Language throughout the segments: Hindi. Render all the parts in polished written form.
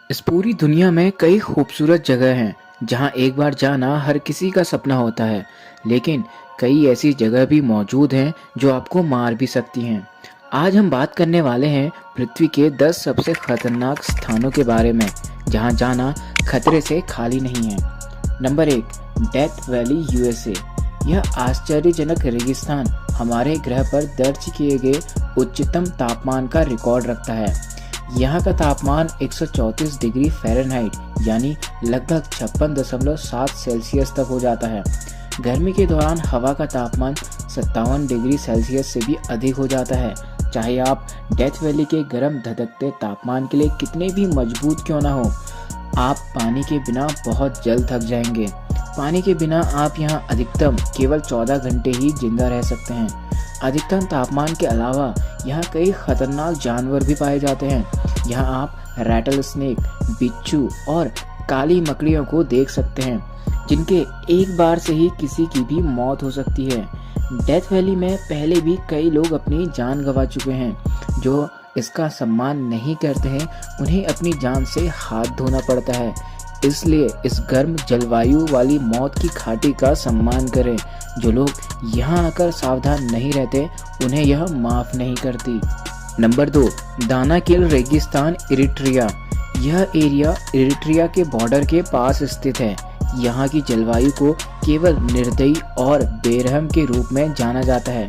इस पूरी दुनिया में कई खूबसूरत जगह हैं जहां एक बार जाना हर किसी का सपना होता है। लेकिन कई ऐसी जगह भी मौजूद हैं जो आपको मार भी सकती हैं। आज हम बात करने वाले हैं पृथ्वी के 10 सबसे खतरनाक स्थानों के बारे में जहां जाना खतरे से खाली नहीं है। Number 1, death valley USA. यह आश्चर्यजनक रेगिस्तान हमारे ग्रह पर दर्ज किए गए उच्चतम तापमान का रिकॉर्ड रखता है। यहाँ का तापमान 134 डिग्री फ़ारेनहाइट यानी लगभग 56.7 सेल्सियस तक हो जाता है। गर्मी के दौरान हवा का तापमान 57 डिग्री सेल्सियस से भी अधिक हो जाता है। चाहे आप डेथ वैली के गर्म धधकते तापमान के लिए कितने भी मजबूत क्यों ना हो, आप पानी के बिना बहुत जल्द थक जाएंगे। पानी के बिना आप यहाँ अधिकतम केवल 14 घंटे ही जिंदा रह सकते हैं। अधिकतम तापमान के अलावा यहाँ कई खतरनाक जानवर भी पाए जाते हैं। यहाँ आप रैटल स्नेक, बिच्छू और काली मकड़ियों को देख सकते हैं जिनके एक बार से ही किसी की भी मौत हो सकती है। डेथ वैली में पहले भी कई लोग अपनी जान गंवा चुके हैं। जो इसका सम्मान नहीं करते हैं उन्हें अपनी जान से हाथ धोना पड़ता है। इसलिए इस गर्म जलवायु वाली मौत की घाटी का सम्मान करें। जो लोग यहाँ आकर सावधान नहीं रहते उन्हें यह माफ नहीं करती। नंबर 2, दानाकिल रेगिस्तान इरिट्रिया। यह एरिया इरिट्रिया के बॉर्डर के पास स्थित है। यहाँ की जलवायु को केवल निर्दयी और बेरहम के रूप में जाना जाता है,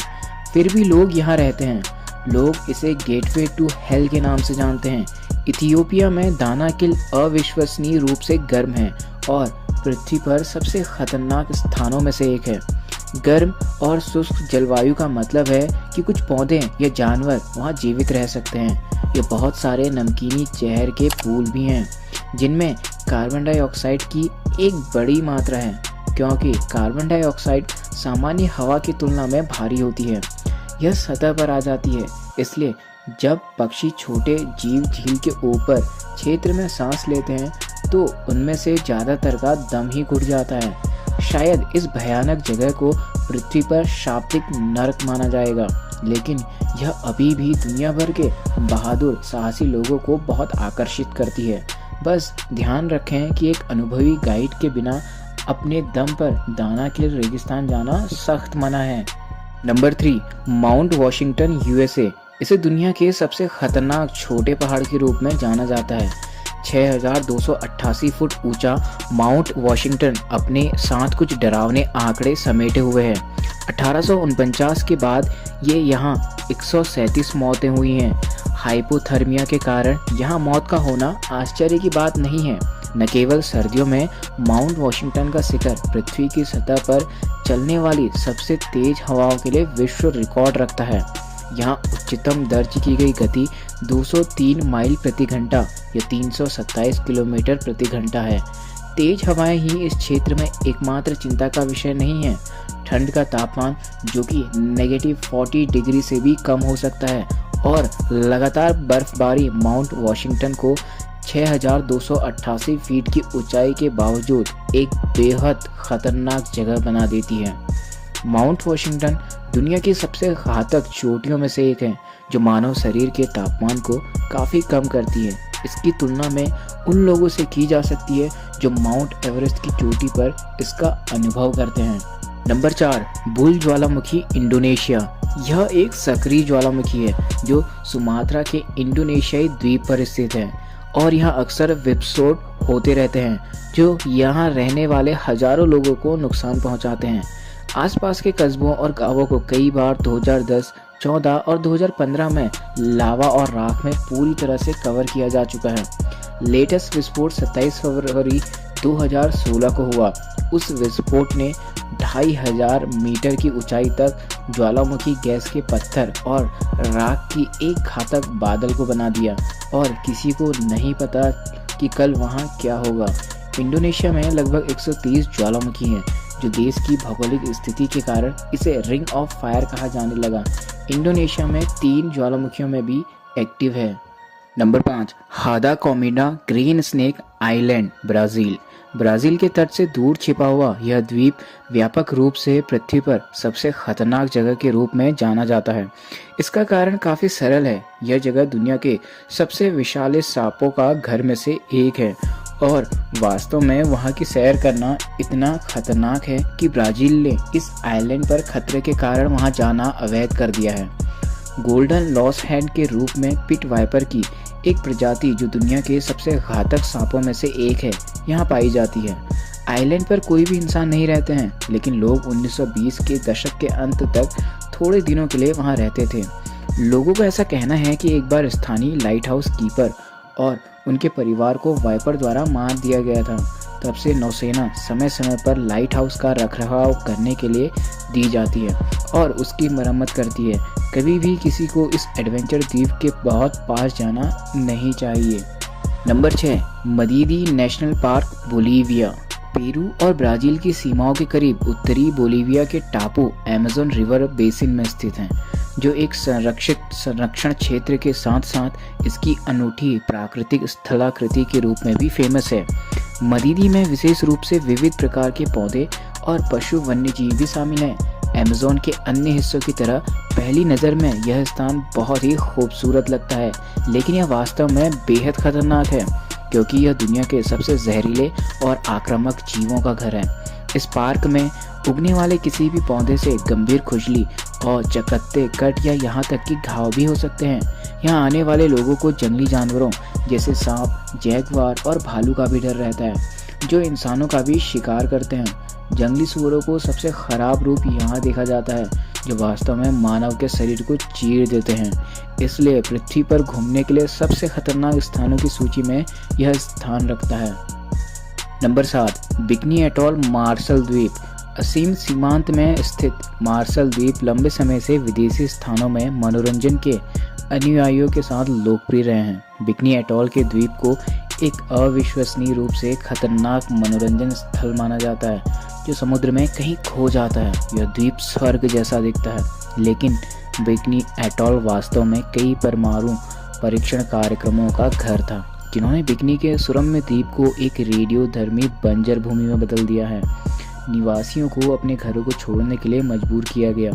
फिर भी लोग यहाँ रहते हैं। लोग इसे गेटवे टू हेल के नाम से जानते हैं। इथियोपिया में दानाकिल अविश्वसनीय रूप से गर्म है और पृथ्वी पर सबसे खतरनाक स्थानों में से एक है। गर्म और शुष्क जलवायु का मतलब है कि कुछ पौधे या जानवर वहाँ जीवित रह सकते हैं। ये बहुत सारे नमकीनी जहर के पूल भी हैं जिनमें कार्बन डाइऑक्साइड की एक बड़ी मात्रा है, क्योंकि कार्बन डाइऑक्साइड सामान्य हवा की तुलना में भारी होती है। यह सतह पर आ जाती है, इसलिए जब पक्षी छोटे जीव झील के ऊपर क्षेत्र में सांस लेते हैं तो उनमें से ज़्यादातर का दम ही घुट जाता है। शायद इस भयानक जगह को पृथ्वी पर शाब्दिक नरक माना जाएगा, लेकिन यह अभी भी दुनिया भर के बहादुर साहसी लोगों को बहुत आकर्षित करती है। बस ध्यान रखें कि एक अनुभवी गाइड के बिना अपने दम पर दानाकिल रेगिस्तान जाना सख्त मना है। Number 3, mount Washington USA. इसे दुनिया के सबसे खतरनाक छोटे पहाड़ के रूप में जाना जाता है। 6288 फुट ऊंचा माउंट वॉशिंगटन अपने साथ कुछ डरावने आंकड़े समेटे हुए है। 1849 के बाद ये यहाँ 137 मौतें हुई हैं। हाइपोथर्मिया के कारण यहाँ मौत का होना आश्चर्य की बात नहीं है। न केवल सर्दियों में माउंट वॉशिंगटन का शिखर पृथ्वी की सतह पर चलने वाली सबसे तेज हवाओं के लिए विश्व रिकॉर्ड रखता है। यहाँ उच्चतम दर्ज की गई गति 203 माइल प्रति घंटा या 327 किलोमीटर प्रति घंटा है। तेज हवाएं ही इस क्षेत्र में एकमात्र चिंता का विषय नहीं है। ठंड का तापमान जो कि -40 डिग्री से भी कम हो सकता है और लगातार बर्फबारी माउंट वॉशिंगटन को 6288 फीट की ऊंचाई के बावजूद एक बेहद खतरनाक जगह बना देती है। माउंट वॉशिंगटन दुनिया की सबसे घातक चोटियों में से एक है जो मानव शरीर के तापमान को काफ़ी कम करती है। इसकी तुलना में उन लोगों से की जा सकती है जो माउंट एवरेस्ट की चोटी पर इसका अनुभव करते हैं। नंबर 4, बुल ज्वालामुखी इंडोनेशिया। यह एक सक्रिय ज्वालामुखी है जो सुमात्रा के इंडोनेशियाई द्वीप पर स्थित है और यहाँ अक्सर विस्फोट होते रहते हैं जो यहाँ रहने वाले हजारों लोगों को नुकसान पहुँचाते हैं। आसपास के कस्बों और गांवों को कई बार 2010, 14 और 2015 में लावा और राख में पूरी तरह से कवर किया जा चुका है। लेटेस्ट विस्फोट 27 फरवरी 2016 को हुआ। उस विस्फोट ने 2500 मीटर की ऊंचाई तक ज्वालामुखी गैस के पत्थर और राख की एक घातक बादल को बना दिया और किसी को नहीं पता कि कल वहां क्या होगा। इंडोनेशिया में लगभग 130 ज्वालामुखी हैं जो देश की भौगोलिक स्थिति के कारण इसे रिंग ऑफ फायर कहा जाने लगा। इंडोनेशिया में 3 ज्वालामुखियों में भी एक्टिव है। नंबर 5, हादा कोमिडा Green Snake Island, Brazil. Brazil के तट से दूर छिपा हुआ यह द्वीप व्यापक रूप से पृथ्वी पर सबसे खतरनाक जगह के रूप में जाना जाता है। इसका कारण काफ़ी सरल है। यह जगह दुनिया के सबसे विशाल सांपों का घर में से एक है और वास्तव में वहाँ की सैर करना इतना खतरनाक है कि ब्राज़ील ने इस आइलैंड पर खतरे के कारण वहाँ जाना अवैध कर दिया है। गोल्डन लॉस हैंड के रूप में पिट वाइपर की एक प्रजाति जो दुनिया के सबसे घातक सांपों में से एक है यहाँ पाई जाती है। आइलैंड पर कोई भी इंसान नहीं रहते हैं, लेकिन लोग 1920 के दशक के अंत तक थोड़े दिनों के लिए वहाँ रहते थे। लोगों का ऐसा कहना है कि एक बार स्थानीय लाइट हाउस कीपर और उनके परिवार को वाइपर द्वारा मार दिया गया था। तब से नौसेना समय समय पर लाइट हाउस का रखरखाव करने के लिए दी जाती है और उसकी मरम्मत करती है। कभी भी किसी को इस एडवेंचर द्वीप के बहुत पास जाना नहीं चाहिए। Number 6, Madidi National Park, Bolivia. Peru और ब्राज़ील की सीमाओं के करीब उत्तरी बोलीविया के टापू अमेज़न रिवर बेसिन में स्थित हैं, जो एक संरक्षण क्षेत्र के साथ साथ इसकी अनूठी प्राकृतिक स्थलाकृति के रूप में भी फेमस है। मदीदी में विशेष रूप से विविध प्रकार के पौधे और पशु वन्यजीव भी शामिल हैं। अमेज़न के अन्य हिस्सों की तरह पहली नज़र में यह स्थान बहुत ही खूबसूरत लगता है, लेकिन यह वास्तव में बेहद खतरनाक है क्योंकि यह दुनिया के सबसे जहरीले और आक्रामक जीवों का घर है। इस पार्क में उगने वाले किसी भी पौधे से गंभीर खुजली और चकत्ते, कट या यहाँ तक कि घाव भी हो सकते हैं। यहाँ आने वाले लोगों को जंगली जानवरों जैसे सांप, जैगुआर और भालू का भी डर रहता है, जो इंसानों का भी शिकार करते हैं। जंगली सूअरों को सबसे खराब रूप यहाँ देखा जाता है, जो वास्तव में मानव के शरीर को चीर देते हैं। इसलिए पृथ्वी पर घूमने के लिए सबसे खतरनाक स्थानों की सूची में यह स्थान रखता है। नंबर 7, बिकनी एटॉल, मार्शल द्वीप। असीम सीमांत में स्थित मार्शल द्वीप लंबे समय से विदेशी स्थानों में मनोरंजन के अनुयायियों के साथ लोकप्रिय रहे हैं। बिकनी एटॉल के द्वीप को एक अविश्वसनीय रूप से खतरनाक मनोरंजन स्थल माना जाता है, जो समुद्र में कहीं खो जाता है। यह द्वीप स्वर्ग जैसा दिखता है, लेकिन बिकनी एटॉल वास्तव में कई परमाणु परीक्षण कार्यक्रमों का घर था, जिन्होंने बिकनी के सुरम्य द्वीप को एक रेडियोधर्मी बंजर भूमि में बदल दिया है। निवासियों को अपने घरों को छोड़ने के लिए मजबूर किया गया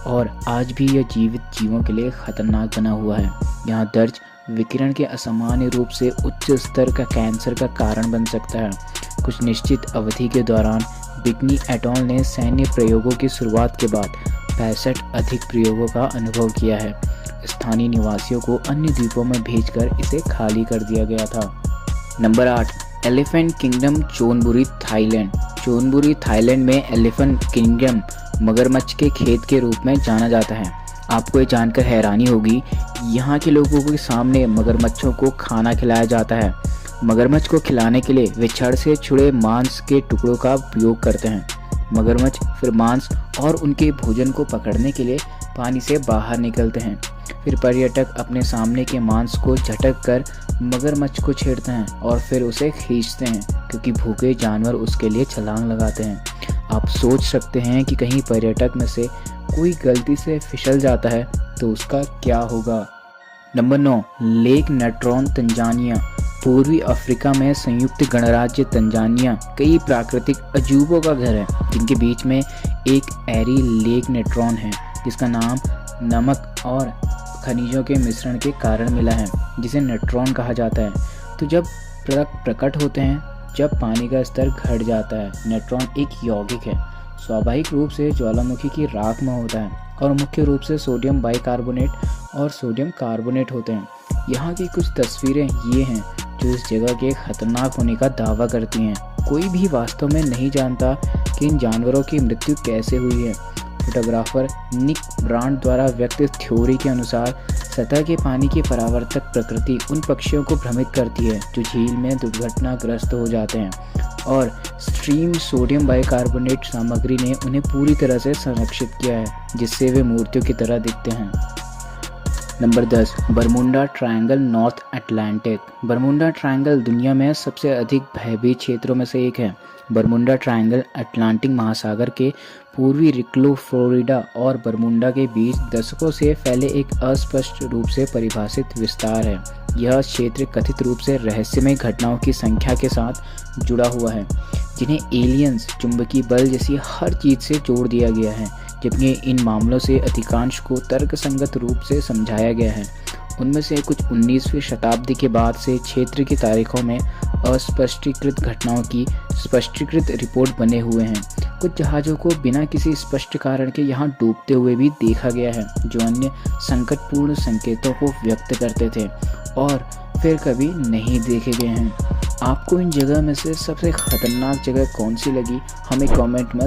और आज भी यह जीवित जीवों के लिए खतरनाक बना हुआ है। यहाँ दर्ज विकिरण के असामान्य रूप से उच्च स्तर का कैंसर का कारण बन सकता है। कुछ निश्चित अवधि के दौरान बिकनी एटॉल ने सैन्य प्रयोगों की शुरुआत के बाद 65 अधिक प्रयोगों का अनुभव किया है। स्थानीय निवासियों को अन्य द्वीपों में भेजकर इसे खाली कर दिया गया था। Number 8, elephant kingdom, चोनबुरी, Thailand. चोनबुरी Thailand में एलिफेंट किंगडम मगरमच्छ के खेत के रूप में जाना जाता है। आपको ये जानकर हैरानी होगी, यहाँ के लोगों के सामने मगरमच्छों को खाना खिलाया जाता है। मगरमच्छ को खिलाने के लिए वे छड़ से छुड़े मांस के टुकड़ों का उपयोग करते हैं। मगरमच्छ फिर मांस और उनके भोजन को पकड़ने के लिए पानी से बाहर निकलते हैं। फिर पर्यटक अपने सामने के मांस को झटक कर मगरमच्छ को छेड़ते हैं और फिर उसे खींचते हैं, क्योंकि भूखे जानवर उसके लिए छलांग लगाते हैं। आप सोच सकते हैं कि कहीं पर्यटक में से कोई गलती से फिसल जाता है तो उसका क्या होगा। Number 9, Lake Natron, Tanzania. पूर्वी अफ्रीका में संयुक्त गणराज्य तंजानिया कई प्राकृतिक अजूबों का घर है, जिनके बीच में एक एरी लेक नेट्रॉन है, जिसका नाम नमक और खनिजों के मिश्रण के कारण मिला है, जिसे नेट्रॉन कहा जाता है। तो जब प्रकट होते हैं, जब पानी का स्तर घट जाता है। नेट्रॉन एक यौगिक है, स्वाभाविक रूप से ज्वालामुखी की राख में होता है और मुख्य रूप से सोडियम बाइकार्बोनेट और सोडियम कार्बोनेट होते हैं। यहाँ की कुछ तस्वीरें ये हैं जो इस जगह के खतरनाक होने का दावा करती हैं। कोई भी वास्तव में नहीं जानता कि इन जानवरों की मृत्यु कैसे हुई है। फोटोग्राफर निक ब्रांड द्वारा व्यक्त थ्योरी के अनुसार सतह के पानी की परावर्तक प्रकृति उन पक्षियों को भ्रमित करती है जो झील में दुर्घटनाग्रस्त हो जाते हैं, और स्ट्रीम सोडियम बाइकार्बोनेट सामग्री ने उन्हें पूरी तरह से संरक्षित किया है, जिससे वे मूर्तियों की तरह दिखते हैं। Number 10, Bermuda triangle, north Atlantic. Bermuda triangle दुनिया में सबसे अधिक भयभीत क्षेत्रों में से एक है। बरमुंडा ट्रायंगल अटलांटिक महासागर के पूर्वी रिक्लो फ्लोरिडा और बरमुंडा के बीच दशकों से फैले एक अस्पष्ट रूप से परिभाषित विस्तार है। यह क्षेत्र कथित रूप से रहस्यमय घटनाओं की संख्या के साथ जुड़ा हुआ है, जिन्हें एलियंस, चुंबकीय बल जैसी हर चीज से जोड़ दिया गया है, जबकि इन मामलों से अधिकांश को तर्कसंगत रूप से समझाया गया है। उनमें से कुछ 19वीं शताब्दी के बाद से क्षेत्र की तारीखों में अस्पष्टीकृत घटनाओं की स्पष्टीकृत रिपोर्ट बने हुए हैं। कुछ जहाज़ों को बिना किसी स्पष्ट कारण के यहाँ डूबते हुए भी देखा गया है, जो अन्य संकटपूर्ण संकेतों को व्यक्त करते थे और फिर कभी नहीं देखे गए हैं। आपको इन जगह में से सबसे खतरनाक जगह कौन सी लगी, हमें कमेंट में